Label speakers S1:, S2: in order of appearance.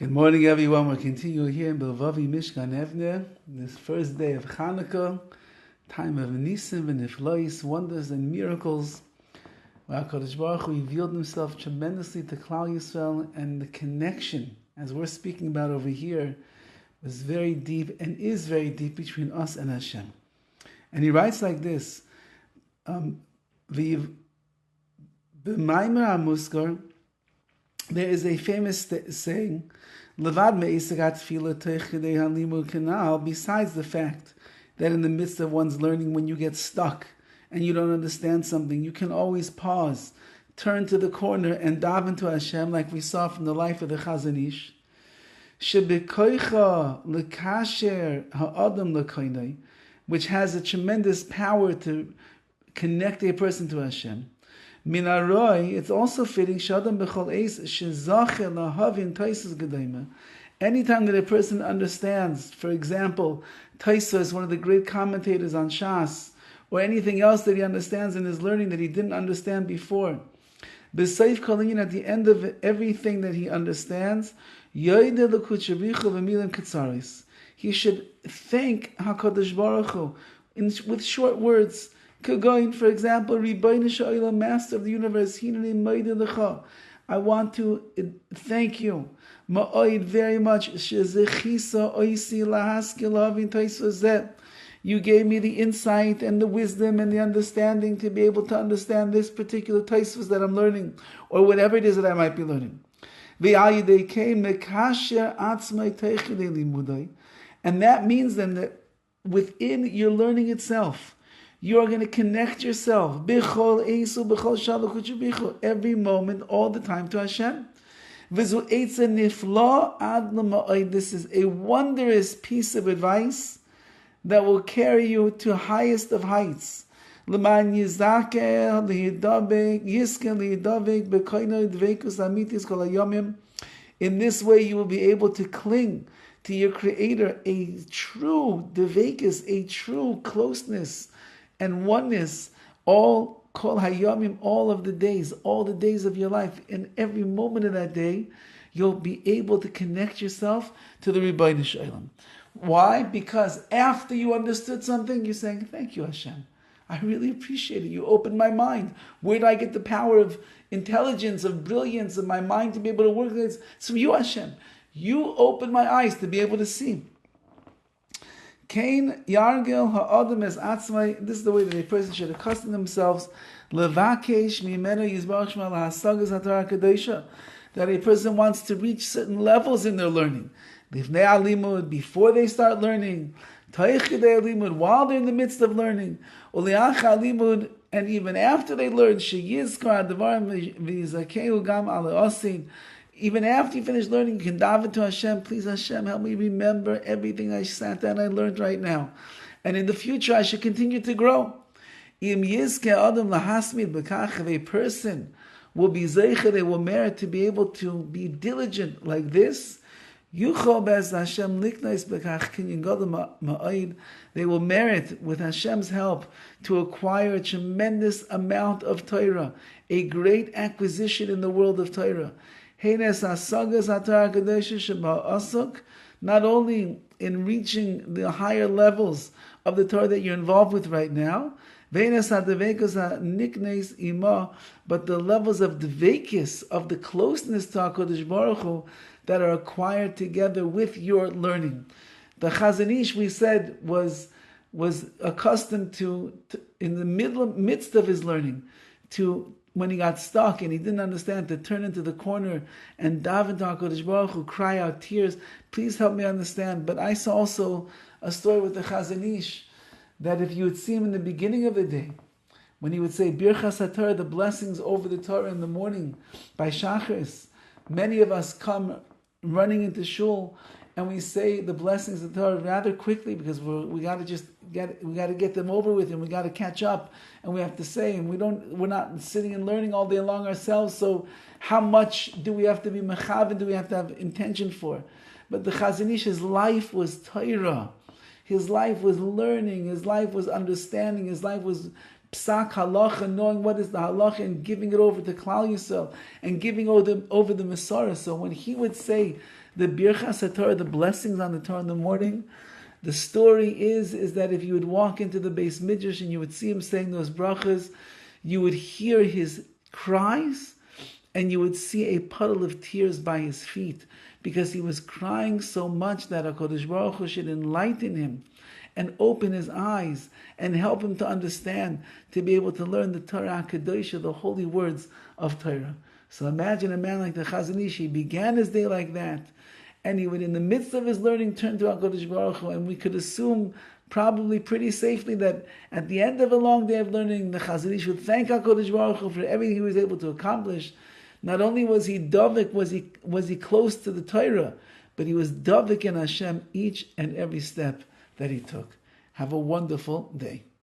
S1: Good morning, everyone. We'll continue here in BILVAVI, MISHKAN, EVNEH, this first day of Hanukkah, time of Nisim and Niflois, wonders and miracles, where HaKadosh Baruch Hu revealed himself tremendously to Klal Yisrael, and the connection, as we're speaking about over here, was very deep and is very deep between us and Hashem. And he writes like this, B'maimer HaMuskar, there is a famous saying, Levad me'isagat tefillah teichidei halimud kanal, besides the fact that in the midst of one's learning, when you get stuck and you don't understand something, you can always pause, turn to the corner and daven to Hashem, like we saw from the life of the Chazon Ish. Shebekoicha lekasher ha'adam lekoinai, which has a tremendous power to connect a person to Hashem. Minaroi, it's also fitting Shadam bechol eis shezache lahavin taisus gedaima. Anytime that a person understands, for example, Taisa is one of the great commentators on Shas, or anything else that he understands in his learning that he didn't understand before. B'seif kolin, at the end of everything that he understands, yoyde l'kutshavichu v'milim ketzaris. He should thank HaKadosh Baruch Hu with short words. Kagoin, for example, Rabbi Sha'ila, Master of the Universe, Hinani Maida Lecha. I want to thank you, Ma'oid, very much. Shezechisa oisi lahaskil havin taisvazet. You gave me the insight and the wisdom and the understanding to be able to understand this particular taisvaz that I'm learning, or whatever it is that I might be learning. And that means then that within your learning itself, you are going to connect yourself every moment, all the time, to Hashem. This is a wondrous piece of advice that will carry you to highest of heights. In this way you will be able to cling to your Creator, a true devekus, a true closeness and oneness, all kol hayomim, all of the days, all the days of your life. In every moment of that day, you'll be able to connect yourself to the Ribbono Shel Olam. Why? Because after you understood something, you're saying, thank you, Hashem. I really appreciate it. You opened my mind. Where did I get the power of intelligence, of brilliance of my mind to be able to work with this? It's from you, Hashem. You opened my eyes to be able to see. Kain yargel ha'adam es atzmai. This is the way that a person should accustom themselves. Levakesh mimenu yizbarach shema lahasagas haTorah HaKadosha. That a person wants to reach certain levels in their learning. Bifnei alimud, before they start learning. Taichidei alimud, while they're in the midst of learning. Uliach alimud, and even after they learn. Sheyizkar advarim v'yizakeu gam ala osin. Even after you finish learning, you can daven to Hashem. Please, Hashem, help me remember everything I sat down and I learned right now. And in the future, I should continue to grow. If a person will be zeicher, they will merit to be able to be diligent like this. They will merit, with Hashem's help, to acquire a tremendous amount of Torah, a great acquisition in the world of Torah. Not only in reaching the higher levels of the Torah that you're involved with right now, but the levels of dveikis, of the closeness to HaKadosh Baruch Hu, that are acquired together with your learning. The Chazon Ish, we said, was accustomed to in the midst of his learning, to when he got stuck and he didn't understand, to turn into the corner and daven to HaKadosh Baruch Hu, cry out tears, please help me understand. But I saw also a story with the Chazon Ish, that if you would see him in the beginning of the day, when he would say Birchas HaTorah, the blessings over the Torah in the morning, by Shacharis, many of us come running into shul and we say the blessings of the Torah rather quickly, because we got to get them over with, and we got to catch up, and we have to say, and we're not sitting and learning all day long ourselves. So how much do we have to be mechav, and do we have to have intention for? But the Chazon Ish, his life was Torah, his life was learning, his life was understanding, his life was psak halacha, knowing what is the halacha, and giving it over to Klal Yisrael, and giving over the Masorah. So when he would say the Birchas HaTorah, the blessings on the Torah in the morning, the story is that if you would walk into the Beis Midrash and you would see him saying those brachas, you would hear his cries, and you would see a puddle of tears by his feet, because he was crying so much that HaKadosh Baruch Hu should enlighten him and open his eyes and help him to understand, to be able to learn the Torah HaKadosh, the holy words of Torah. So imagine a man like the Chazon Ish. He began his day like that, and he would, in the midst of his learning, turn to HaKadosh Baruch Hu, and we could assume probably pretty safely that at the end of a long day of learning, the Chazon Ish would thank HaKadosh Baruch Hu for everything he was able to accomplish. Not only was he Dovid, was he close to the Torah, but he was Dovid in Hashem each and every step that he took. Have a wonderful day.